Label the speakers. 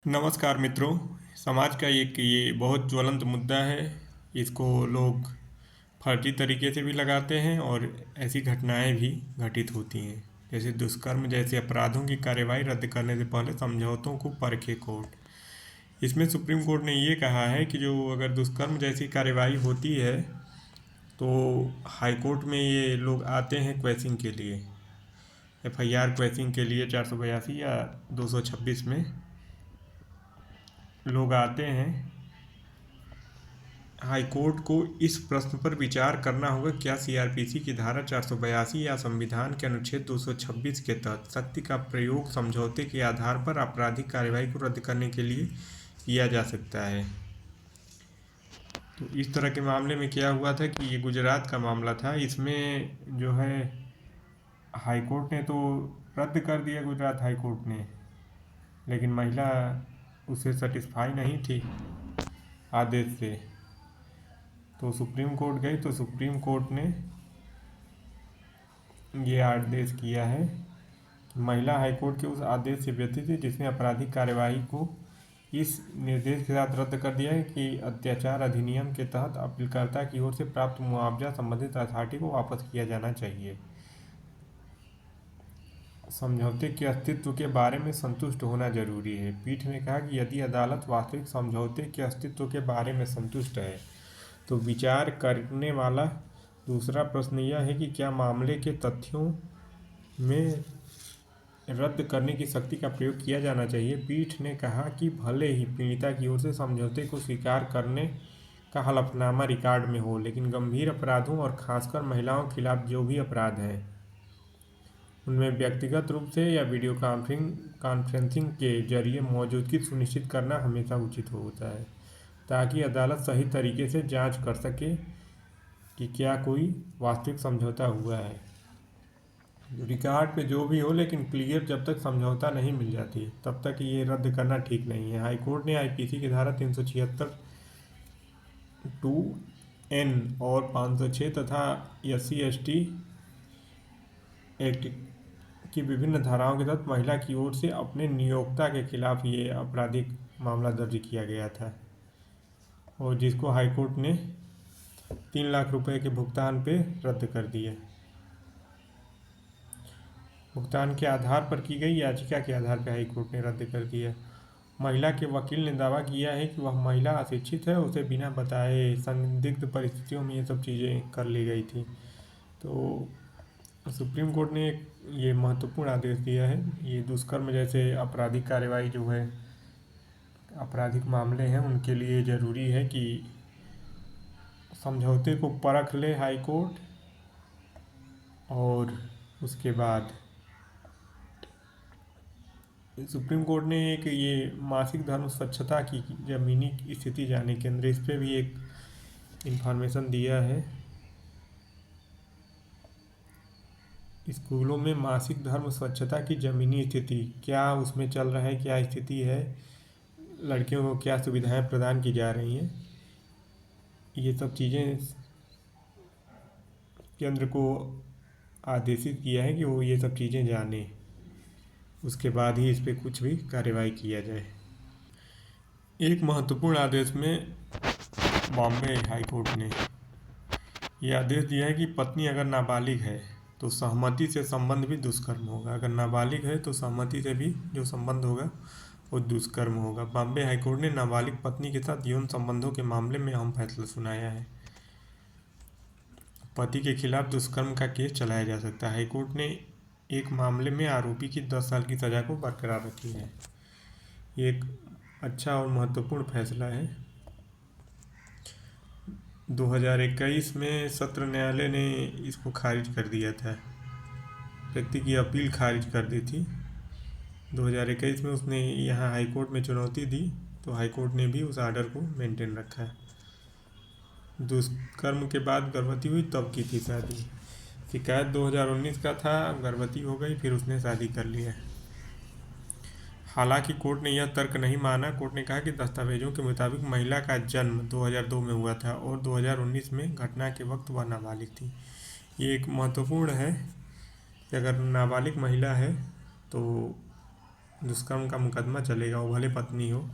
Speaker 1: नमस्कार मित्रों। समाज का एक ये बहुत ज्वलंत मुद्दा है। इसको लोग फर्जी तरीके से भी लगाते हैं और ऐसी घटनाएं भी घटित होती हैं, जैसे दुष्कर्म जैसे अपराधों की कार्रवाई रद्द करने से पहले समझौतों को परखे कोर्ट। इसमें सुप्रीम कोर्ट ने ये कहा है कि जो अगर दुष्कर्म जैसी कार्रवाई होती है तो हाई कोर्ट में ये लोग आते हैं क्वैशिंग के लिए, एफआईआर क्वैशिंग के लिए 482 या 226 में लोग आते हैं। हाई कोर्ट को इस प्रश्न पर विचार करना होगा, क्या सीआरपीसी की धारा 482 या संविधान के अनुच्छेद 226 के तहत शक्ति का प्रयोग समझौते के आधार पर आपराधिक कार्रवाई को रद्द करने के लिए किया जा सकता है। तो इस तरह के मामले में क्या हुआ था कि ये गुजरात का मामला था। इसमें जो है हाई कोर्ट ने तो रद्द कर दिया, गुजरात हाई कोर्ट ने, लेकिन महिला उससे सेटिस्फाई नहीं थी आदेश से, तो सुप्रीम कोर्ट गई। तो सुप्रीम कोर्ट ने ये आदेश किया है कि महिला हाईकोर्ट के उस आदेश से व्यतीत है जिसने आपराधिक कार्यवाही को इस निर्देश के साथ रद्द कर दिया है कि अत्याचार अधिनियम के तहत अपीलकर्ता की ओर से प्राप्त मुआवजा संबंधित अथॉरिटी को वापस किया जाना चाहिए। समझौते के अस्तित्व के बारे में संतुष्ट होना जरूरी है। पीठ ने कहा कि यदि अदालत वास्तविक समझौते के अस्तित्व के बारे में संतुष्ट है तो विचार करने वाला दूसरा प्रश्न यह है कि क्या मामले के तथ्यों में रद्द करने की शक्ति का प्रयोग किया जाना चाहिए। पीठ ने कहा कि भले ही पीड़िता की ओर से समझौते को स्वीकार करने का हलफनामा रिकॉर्ड में हो, लेकिन गंभीर अपराधों और खासकर महिलाओं के खिलाफ जो भी अपराध हैं उनमें व्यक्तिगत रूप से या वीडियो कॉन्फ्रेंसिंग के जरिए मौजूदगी सुनिश्चित करना हमेशा उचित होता है, ताकि अदालत सही तरीके से जांच कर सके कि क्या कोई वास्तविक समझौता हुआ है। रिकॉर्ड पे जो भी हो, लेकिन क्लियर जब तक समझौता नहीं मिल जाती तब तक ये रद्द करना ठीक नहीं है। हाईकोर्ट ने आईपीसी की धारा 376 2N और 506 तथा SC/ST एक्ट की विभिन्न धाराओं के तहत महिला की ओर से अपने नियोक्ता के खिलाफ ये आपराधिक मामला दर्ज किया गया था, और जिसको हाईकोर्ट ने 3 लाख रुपए के भुगतान पे रद्द कर दिया। भुगतान के आधार पर की गई याचिका के आधार पर हाईकोर्ट ने रद्द कर दिया। महिला के वकील ने दावा किया है कि वह महिला अशिक्षित है, उसे बिना बताए संदिग्ध परिस्थितियों में ये सब चीज़ें कर ली गई थी। तो सुप्रीम कोर्ट ने ये महत्वपूर्ण आदेश दिया है। ये दुष्कर्म जैसे आपराधिक कार्रवाई जो है, आपराधिक मामले हैं, उनके लिए ज़रूरी है कि समझौते को परख ले हाई कोर्ट, और उसके बाद सुप्रीम कोर्ट ने एक ये मासिक धर्म स्वच्छता की ज़मीनी स्थिति जानने केंद्र, इस पर भी एक इंफॉर्मेशन दिया है। स्कूलों में मासिक धर्म स्वच्छता की ज़मीनी स्थिति क्या उसमें चल रहा है, क्या स्थिति है, लड़कियों को क्या सुविधाएं प्रदान की जा रही हैं, ये सब चीज़ें केंद्र को आदेशित किया है कि वो ये सब चीज़ें जाने, उसके बाद ही इस पर कुछ भी कार्रवाई किया जाए। एक महत्वपूर्ण आदेश में बॉम्बे हाई कोर्ट ने यह आदेश दिया है कि पत्नी अगर नाबालिग है तो सहमति से संबंध भी दुष्कर्म होगा। अगर नाबालिग है तो सहमति से भी जो संबंध होगा वो दुष्कर्म होगा। बॉम्बे हाईकोर्ट ने नाबालिग पत्नी के साथ यौन संबंधों के मामले में अहम फैसला सुनाया है। पति के खिलाफ दुष्कर्म का केस चलाया जा सकता है। हाईकोर्ट ने एक मामले में आरोपी की 10 साल की सज़ा को बरकरार रखी है। ये एक अच्छा और महत्वपूर्ण फैसला है। 2021 में सत्र न्यायालय ने इसको खारिज कर दिया था, व्यक्ति की अपील खारिज कर दी थी। 2021 में उसने यहाँ हाईकोर्ट में चुनौती दी, तो हाईकोर्ट ने भी उस आर्डर को मेंटेन रखा है। दुष्कर्म के बाद गर्भवती हुई तब की थी शादी। शिकायत 2019 का था, गर्भवती हो गई, फिर उसने शादी कर लिया। हालांकि कोर्ट ने यह तर्क नहीं माना। कोर्ट ने कहा कि दस्तावेजों के मुताबिक महिला का जन्म 2002 में हुआ था और 2019 में घटना के वक्त वह नाबालिग थी। ये एक महत्वपूर्ण है कि अगर नाबालिग महिला है तो दुष्कर्म का मुकदमा चलेगा, वो भले पत्नी हो।